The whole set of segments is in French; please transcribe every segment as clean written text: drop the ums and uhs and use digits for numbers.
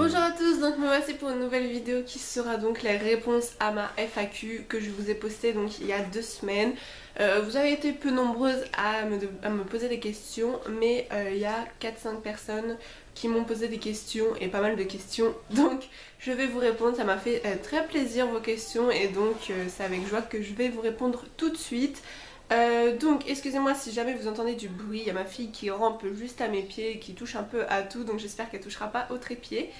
Bonjour à tous, donc me voici pour une nouvelle vidéo qui sera donc les réponses à ma FAQ que je vous ai postée donc il y a 2 semaines. Vous avez été peu nombreuses à me poser des questions, mais il y a 4-5 personnes qui m'ont posé des questions et pas mal de questions, donc je vais vous répondre. Ça m'a fait très plaisir vos questions et donc c'est avec joie que je vais vous répondre tout de suite. Donc excusez-moi si jamais vous entendez du bruit, il y a ma fille qui rampe juste à mes pieds et qui touche un peu à tout, donc j'espère qu'elle touchera pas au trépied.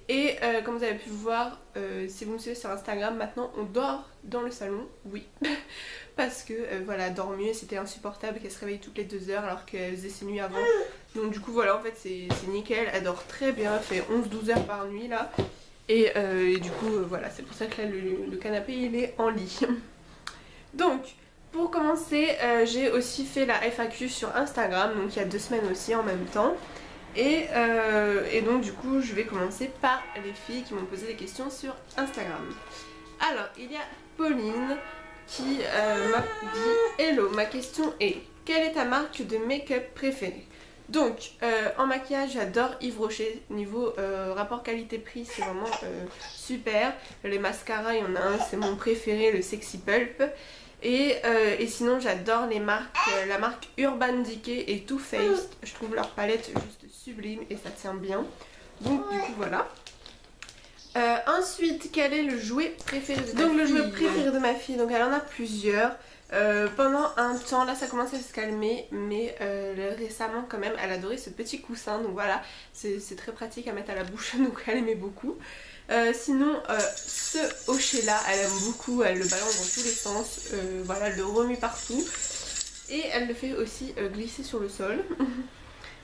Et comme vous avez pu le voir, si vous me suivez sur Instagram, maintenant on dort dans le salon, oui. Parce que voilà, dormir c'était insupportable qu'elle se réveille toutes les 2 heures alors qu'elle faisait ses nuits avant. Donc du coup voilà, en fait c'est nickel, elle dort très bien, elle fait 11-12 heures par nuit là. Et du coup voilà, c'est pour ça que là le canapé il est en lit. Donc pour commencer, j'ai aussi fait la FAQ sur Instagram, donc il y a 2 semaines aussi en même temps. Et donc du coup je vais commencer par les filles qui m'ont posé des questions sur Instagram. Alors il y a Pauline qui m'a dit: Hello, ma question est: quelle est ta marque de make-up préférée? Donc en maquillage j'adore Yves Rocher, niveau rapport qualité-prix c'est vraiment super. Les mascaras il y en a un, c'est mon préféré, le Sexy Pulp. Et sinon j'adore les marques, la marque Urban Decay et Too Faced. Je trouve leur palette juste sublime et ça tient bien. Donc du coup voilà. Ensuite, quel est le jouet préféré de ta fille? Donc le jouet préféré de ma fille, donc elle en a plusieurs. Pendant un temps, là ça commence à se calmer, mais récemment quand même elle adorait ce petit coussin, donc voilà, c'est très pratique à mettre à la bouche, donc elle aimait beaucoup. Sinon ce hochet là elle aime beaucoup, elle le balance dans tous les sens, voilà, elle le remue partout et elle le fait aussi glisser sur le sol.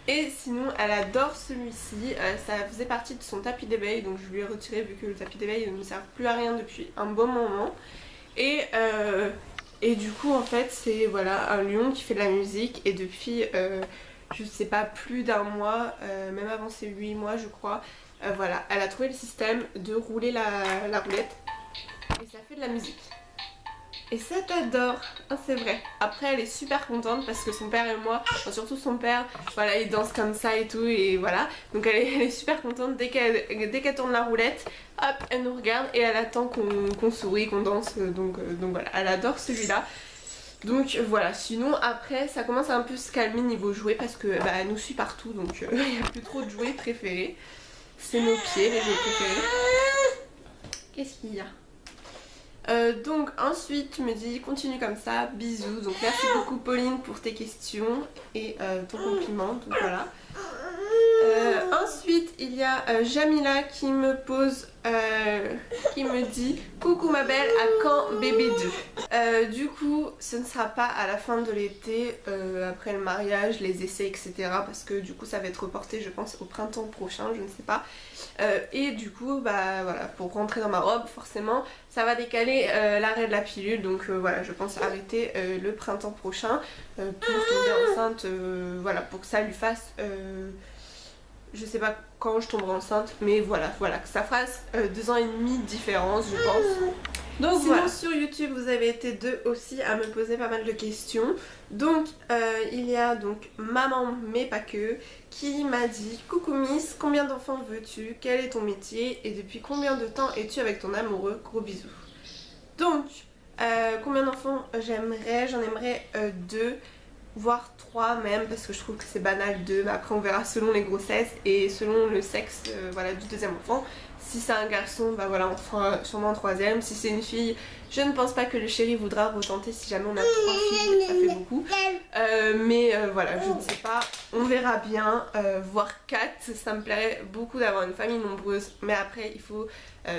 Et sinon elle adore celui-ci, ça faisait partie de son tapis d'éveil, donc je lui ai retiré vu que le tapis d'éveil ne sert plus à rien depuis un bon moment. Et du coup en fait c'est voilà un lion qui fait de la musique, et depuis je sais pas, plus d'un mois, même avant ses 8 mois je crois, voilà, elle a trouvé le système de rouler la roulette et ça fait de la musique. Et ça t'adore, ah, c'est vrai. Après elle est super contente parce que son père et moi, enfin, surtout son père, voilà, il danse comme ça et tout, et voilà. Donc elle est super contente dès qu'elle tourne la roulette, hop, elle nous regarde et elle attend qu'on sourit, qu'on danse, donc voilà, elle adore celui-là. Donc voilà, sinon après ça commence à un peu se calmer niveau jouets parce que bah, elle nous suit partout, donc il n'y a plus trop de jouets préférés. C'est nos pieds les jouets préférés. Qu'est-ce qu'il y a? Donc ensuite tu me dis continue comme ça, bisous. Donc merci beaucoup Pauline pour tes questions et ton compliment, donc voilà. Ensuite il y a Jamila qui me pose, qui me dit: coucou ma belle, à quand bébé 2? Du coup ce ne sera pas à la fin de l'été, après le mariage, les essais etc, parce que du coup ça va être reporté je pense au printemps prochain, je ne sais pas. Et du coup bah voilà, pour rentrer dans ma robe forcément ça va décaler l'arrêt de la pilule, donc voilà, je pense arrêter le printemps prochain pour tomber enceinte, voilà, pour que ça lui fasse je sais pas quand je tomberai enceinte, mais voilà, que ça fasse 2 ans et demi de différence je pense. Donc sinon voilà, sur YouTube vous avez été 2 aussi à me poser pas mal de questions. Donc il y a donc maman mais pas que qui m'a dit: coucou Miss, combien d'enfants veux-tu? Quel est ton métier? Et depuis combien de temps es-tu avec ton amoureux? Gros bisous. Donc combien d'enfants j'aimerais? J'en aimerais 2, voire 3 même, parce que je trouve que c'est banal 2, mais après on verra selon les grossesses et selon le sexe voilà, du deuxième enfant. Si c'est un garçon, bah voilà, on fera sûrement un 3ème. Si c'est une fille, je ne pense pas que le chéri voudra retenter. Si jamais on a 3 filles, ça fait beaucoup. Mais voilà, je ne sais pas, on verra bien, voire 4. Ça me plairait beaucoup d'avoir une famille nombreuse, mais après il faut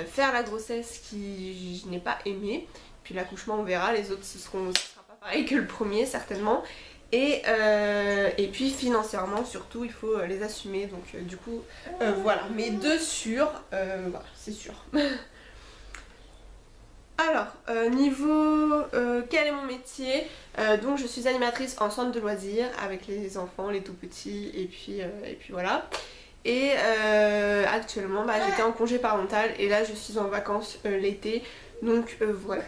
faire la grossesse qui je n'ai pas aimé. Puis l'accouchement on verra, les autres ce sera pas pareil que le premier certainement. Et puis financièrement surtout il faut les assumer, donc du coup voilà, mais 2 sûrs, voilà, c'est sûr. Alors niveau quel est mon métier, donc je suis animatrice en centre de loisirs avec les enfants, les tout petits, et puis voilà. Et actuellement bah, j'étais en congé parental et là je suis en vacances l'été, donc voilà.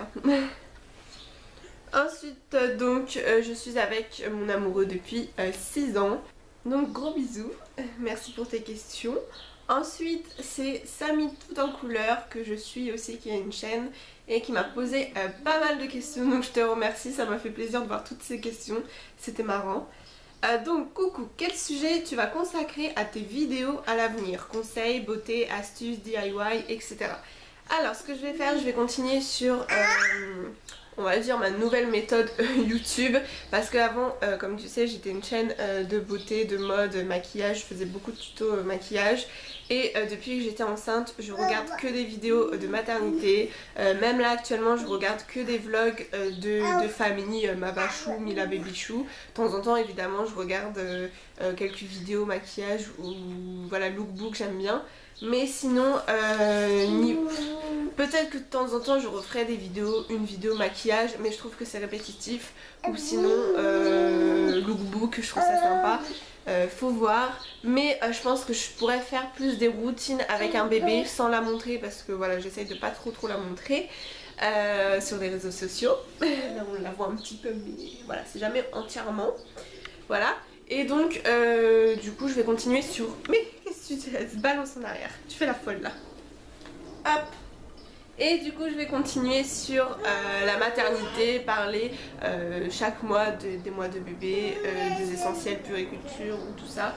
Ensuite donc je suis avec mon amoureux depuis 6 ans. Donc gros bisous, merci pour tes questions. Ensuite c'est Samy tout en couleur que je suis aussi, qui a une chaîne et qui m'a posé pas mal de questions, donc je te remercie, ça m'a fait plaisir de voir toutes ces questions, c'était marrant. Donc coucou, quel sujet tu vas consacrer à tes vidéos à l'avenir? Conseils, beauté, astuces, DIY, etc. Alors ce que je vais faire, je vais continuer sur on va dire ma nouvelle méthode YouTube, parce qu'avant comme tu sais j'étais une chaîne de beauté, de mode, maquillage, je faisais beaucoup de tutos maquillage et depuis que j'étais enceinte je regarde que des vidéos de maternité, même là actuellement je regarde que des vlogs de famille, ma Bachou, Mila Babychou. De temps en temps évidemment je regarde quelques vidéos maquillage ou voilà lookbook, j'aime bien. Mais sinon, peut-être que de temps en temps je referai des vidéos, une vidéo maquillage, mais je trouve que c'est répétitif. Ou sinon, lookbook, je trouve ça sympa. Faut voir. Mais je pense que je pourrais faire plus des routines avec un bébé sans la montrer, parce que voilà, j'essaye de pas trop la montrer sur les réseaux sociaux. Là on la voit un petit peu, mais voilà, c'est jamais entièrement. Voilà. Et donc du coup je vais continuer sur... Mais qu'est-ce que tu dis? Elle se balance en arrière. Tu fais la folle là. Hop. Et du coup je vais continuer sur la maternité, parler chaque mois des mois de bébé, des essentiels puériculture ou tout ça.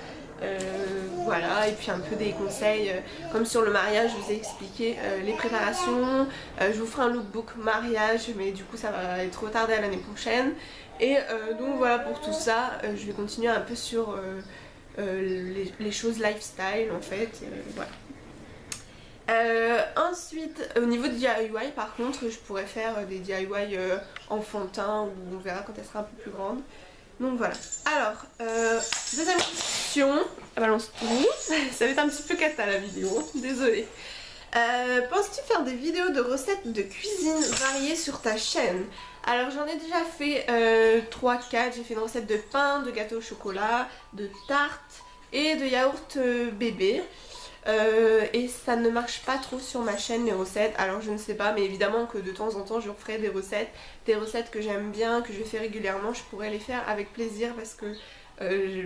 Voilà, et puis un peu des conseils comme sur le mariage, je vous ai expliqué les préparations. Je vous ferai un lookbook mariage, mais du coup ça va être retardé à l'année prochaine. Et donc voilà, pour tout ça je vais continuer un peu sur les choses lifestyle en fait, voilà. Ensuite au niveau de DIY par contre je pourrais faire des DIY enfantins, ou on verra quand elle sera un peu plus grande. Donc voilà. Alors deuxième question, balance tout. Ça va être un petit peu cata la vidéo, désolée. Penses-tu faire des vidéos de recettes de cuisine variées sur ta chaîne? Alors j'en ai déjà fait 3-4, j'ai fait une recette de pain, de gâteau au chocolat, de tarte et de yaourt bébé. Et ça ne marche pas trop sur ma chaîne les recettes, alors je ne sais pas, mais évidemment que de temps en temps je referai des recettes que j'aime bien, que je fais régulièrement, je pourrais les faire avec plaisir parce que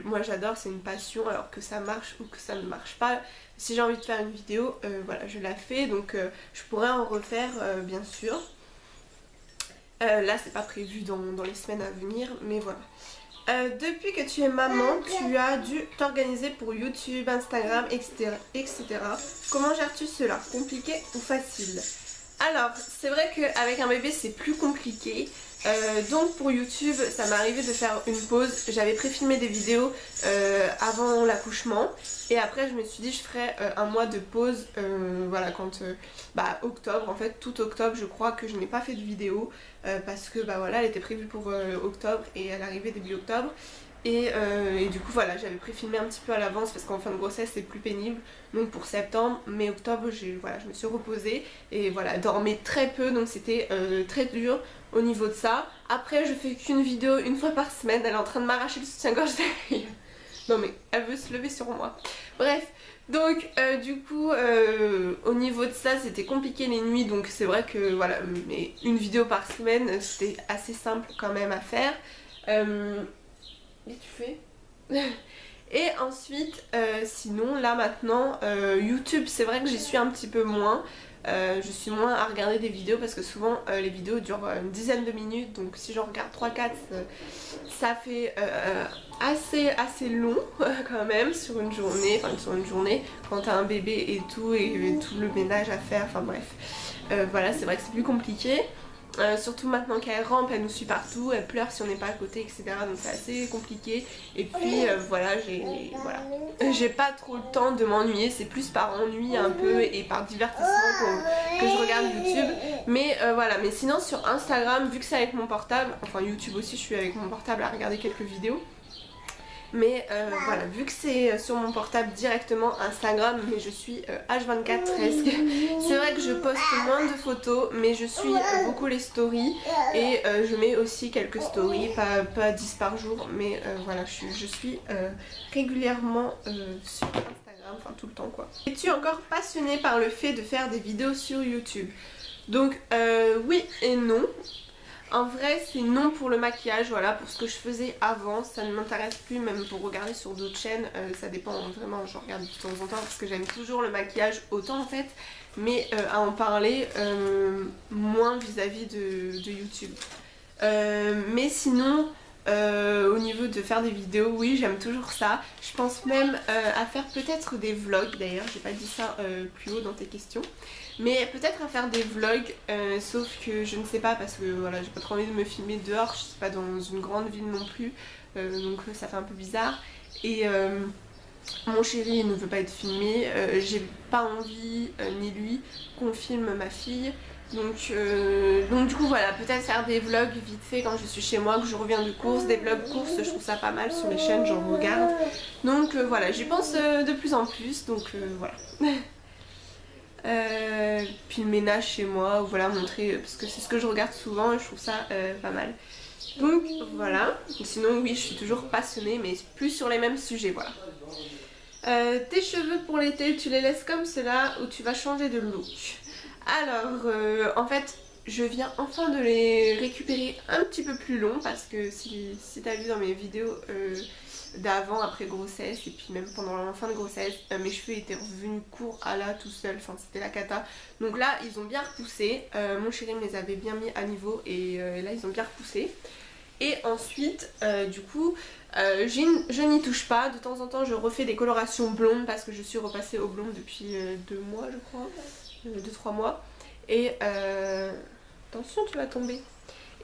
moi j'adore, c'est une passion, alors que ça marche ou que ça ne marche pas. Si j'ai envie de faire une vidéo, voilà, je la fais, donc je pourrais en refaire bien sûr. Là c'est pas prévu dans les semaines à venir, mais voilà. Depuis que tu es maman, tu as dû t'organiser pour YouTube, Instagram, etc. Comment gères-tu cela? Compliqué ou facile? Alors, c'est vrai qu'avec un bébé c'est plus compliqué. Donc pour YouTube, ça m'est arrivé de faire une pause. J'avais préfilmé des vidéos avant l'accouchement. Et après je me suis dit je ferais un mois de pause. Voilà, quand octobre, en fait tout octobre je crois que je n'ai pas fait de vidéo. Parce que bah voilà, elle était prévue pour octobre et elle arrivait début octobre. Et du coup voilà, j'avais préfilmé un petit peu à l'avance parce qu'en fin de grossesse c'est plus pénible. Donc pour septembre, mais octobre voilà, je me suis reposée et voilà, dormais très peu, donc c'était très dur au niveau de ça. Après je fais qu'une vidéo une fois par semaine, elle est en train de m'arracher le soutien-gorge derrière. Non mais elle veut se lever sur moi. Bref, donc du coup au niveau de ça c'était compliqué les nuits, donc c'est vrai que voilà, mais une vidéo par semaine c'était assez simple quand même à faire. Et tu fais et ensuite sinon là maintenant YouTube, c'est vrai que j'y suis un petit peu moins. Je suis moins à regarder des vidéos parce que souvent les vidéos durent une dizaine de minutes, donc si j'en regarde 3-4 ça fait assez long quand même sur une journée, quand t'as un bébé et tout le ménage à faire, enfin bref. Voilà, c'est vrai que c'est plus compliqué. Surtout maintenant qu'elle rampe, elle nous suit partout, elle pleure si on n'est pas à côté, etc. Donc c'est assez compliqué. Et puis voilà, j'ai pas trop le temps de m'ennuyer, c'est plus par ennui un peu et par divertissement que je regarde YouTube. Mais voilà, mais sinon sur Instagram, vu que c'est avec mon portable, enfin YouTube aussi, je suis avec mon portable à regarder quelques vidéos. Mais voilà, vu que c'est sur mon portable directement Instagram, mais je suis H24 presque. C'est vrai que je poste moins de photos, mais je suis beaucoup les stories. Et je mets aussi quelques stories, pas 10 par jour, mais voilà, je suis régulièrement sur Instagram, enfin tout le temps quoi. Es-tu encore passionnée par le fait de faire des vidéos sur YouTube? Donc oui et non. En vrai c'est non pour le maquillage, voilà, pour ce que je faisais avant, ça ne m'intéresse plus, même pour regarder sur d'autres chaînes, ça dépend vraiment, je regarde de temps en temps parce que j'aime toujours le maquillage autant en fait, mais à en parler moins vis-à-vis de YouTube. Mais sinon au niveau de faire des vidéos, oui j'aime toujours ça. Je pense même à faire peut-être des vlogs, d'ailleurs j'ai pas dit ça plus haut dans tes questions. Mais peut-être à faire des vlogs, sauf que je ne sais pas parce que voilà j'ai pas trop envie de me filmer dehors, je suis pas dans une grande ville non plus, donc ça fait un peu bizarre. Et mon chéri ne veut pas être filmé, j'ai pas envie, ni lui, qu'on filme ma fille. Donc du coup voilà, peut-être faire des vlogs vite fait quand je suis chez moi, que je reviens de course, des vlogs courses, je trouve ça pas mal sur mes chaînes, j'en regarde. Donc voilà, j'y pense de plus en plus, donc voilà. Puis le ménage chez moi, voilà, montrer, parce que c'est ce que je regarde souvent et je trouve ça pas mal. Donc voilà, sinon oui je suis toujours passionnée mais plus sur les mêmes sujets, voilà. Tes cheveux pour l'été, tu les laisses comme cela ou tu vas changer de look? Alors en fait je viens enfin de les récupérer un petit peu plus longs parce que si t'as vu dans mes vidéos d'avant, après grossesse et puis même pendant la fin de grossesse, mes cheveux étaient revenus courts à là tout seul, enfin c'était la cata. Donc là ils ont bien repoussé, mon chéri me les avait bien mis à niveau et là ils ont bien repoussé. Et ensuite du coup je n'y touche pas, de temps en temps je refais des colorations blondes parce que je suis repassée au blond depuis 2 mois je crois, 2-3 mois. Et attention tu vas tomber.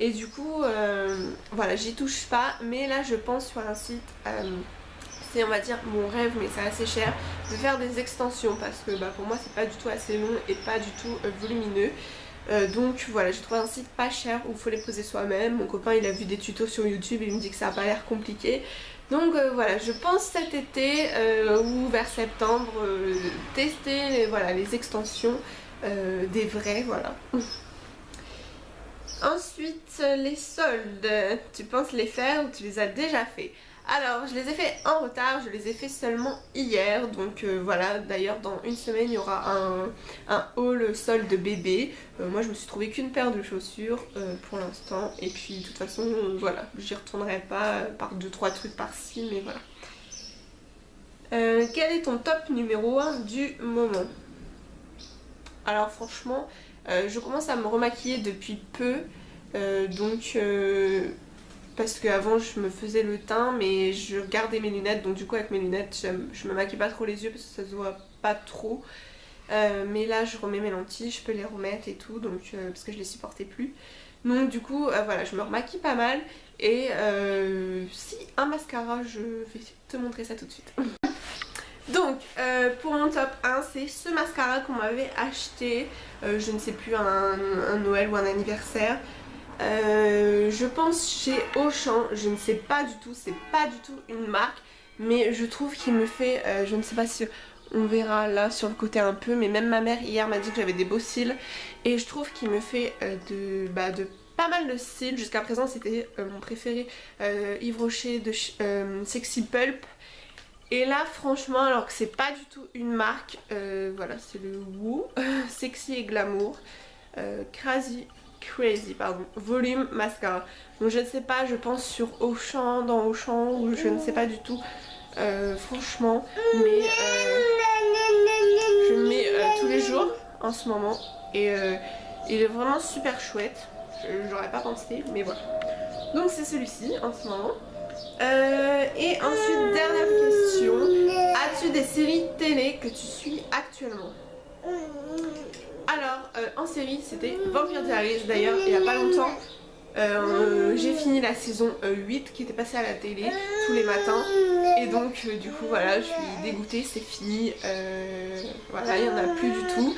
Et du coup voilà j'y touche pas, mais là je pense sur un site, c'est on va dire mon rêve mais c'est assez cher, de faire des extensions parce que bah, pour moi c'est pas du tout assez long et pas du tout volumineux. Donc voilà, j'ai trouvé un site pas cher où il faut les poser soi-même. Mon copain il a vu des tutos sur YouTube et il me dit que ça a pas l'air compliqué. Donc voilà, je pense cet été ou vers septembre tester voilà, les extensions des vrais, voilà. Ensuite les soldes, tu penses les faire ou tu les as déjà fait? Alors je les ai fait en retard, je les ai fait seulement hier, donc voilà, d'ailleurs dans une semaine il y aura un haul solde bébé. Moi je me suis trouvé qu'une paire de chaussures pour l'instant et puis de toute façon voilà, j'y retournerai pas par 2-3 trucs par-ci mais voilà. Quel est ton top numéro 1 du moment? Alors franchement je commence à me remaquiller depuis peu, donc parce qu'avant je me faisais le teint mais je gardais mes lunettes, donc du coup avec mes lunettes je me maquille pas trop les yeux parce que ça se voit pas trop, mais là je remets mes lentilles, je peux les remettre et tout, donc parce que je les supportais plus, donc du coup voilà je me remaquille pas mal et si un mascara je vais te montrer ça tout de suite. Donc pour mon top 1 c'est ce mascara qu'on m'avait acheté, je ne sais plus, un Noël ou un anniversaire, je pense chez Auchan, je ne sais pas du tout, c'est pas du tout une marque, mais je trouve qu'il me fait, je ne sais pas si on verra là sur le côté un peu, mais même ma mère hier m'a dit que j'avais des beaux cils et je trouve qu'il me fait de pas mal de cils. Jusqu'à présent c'était mon préféré, Yves Rocher de Sexy Pulp. Et là franchement, alors que c'est pas du tout une marque, voilà c'est le Woo Sexy et Glamour Crazy pardon, Volume Mascara. Donc je ne sais pas, je pense sur Auchan, dans Auchan ou je ne sais pas du tout franchement, mais je le mets tous les jours en ce moment et il est vraiment super chouette, j'aurais pas pensé mais voilà. Donc c'est celui-ci en ce moment. Et ensuite dernière question, as-tu des séries télé que tu suis actuellement? Alors en série c'était Vampire Diaries, d'ailleurs il y a pas longtemps j'ai fini la saison 8 qui était passée à la télé tous les matins et donc du coup voilà je suis dégoûtée, c'est fini, voilà il n'y en a plus du tout,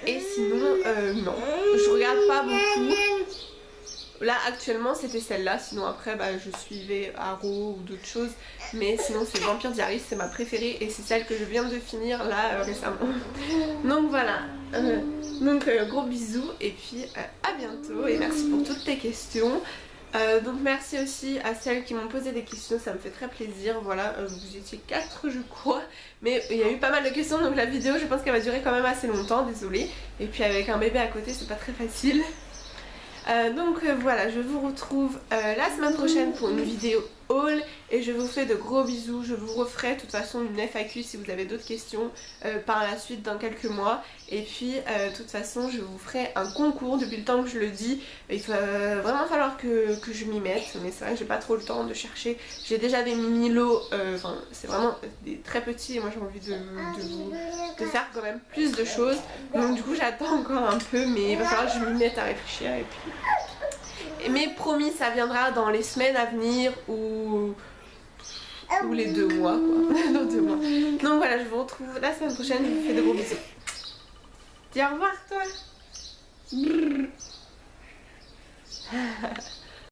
et sinon non je regarde pas beaucoup. Là actuellement c'était celle-là, sinon après bah, je suivais Arrow ou d'autres choses, mais sinon c'est Vampire Diaries, c'est ma préférée et c'est celle que je viens de finir là récemment. Donc voilà, donc gros bisous et puis à bientôt et merci pour toutes tes questions. Donc merci aussi à celles qui m'ont posé des questions, ça me fait très plaisir. Voilà, vous étiez 4 je crois, mais il y a eu pas mal de questions donc la vidéo je pense qu'elle va durer quand même assez longtemps, désolée. Et puis avec un bébé à côté c'est pas très facile. Voilà, je vous retrouve la semaine prochaine pour une vidéo haul et je vous fais de gros bisous. Je vous referai de toute façon une FAQ si vous avez d'autres questions par la suite dans quelques mois. Et puis de toute façon je vous ferai un concours. Depuis le temps que je le dis, il va vraiment falloir que je m'y mette, mais c'est vrai que j'ai pas trop le temps de chercher. J'ai déjà des mini lots, enfin c'est vraiment des très petits et moi j'ai envie de faire quand même plus de choses. Donc du coup j'attends encore un peu, mais il va falloir que je m'y mette à réfléchir et puis... Mais promis, ça viendra dans les semaines à venir ou les 2 mois quoi. Dans 2 mois. Donc voilà, je vous retrouve la semaine prochaine, je vous fais de gros bisous. Dis au revoir toi.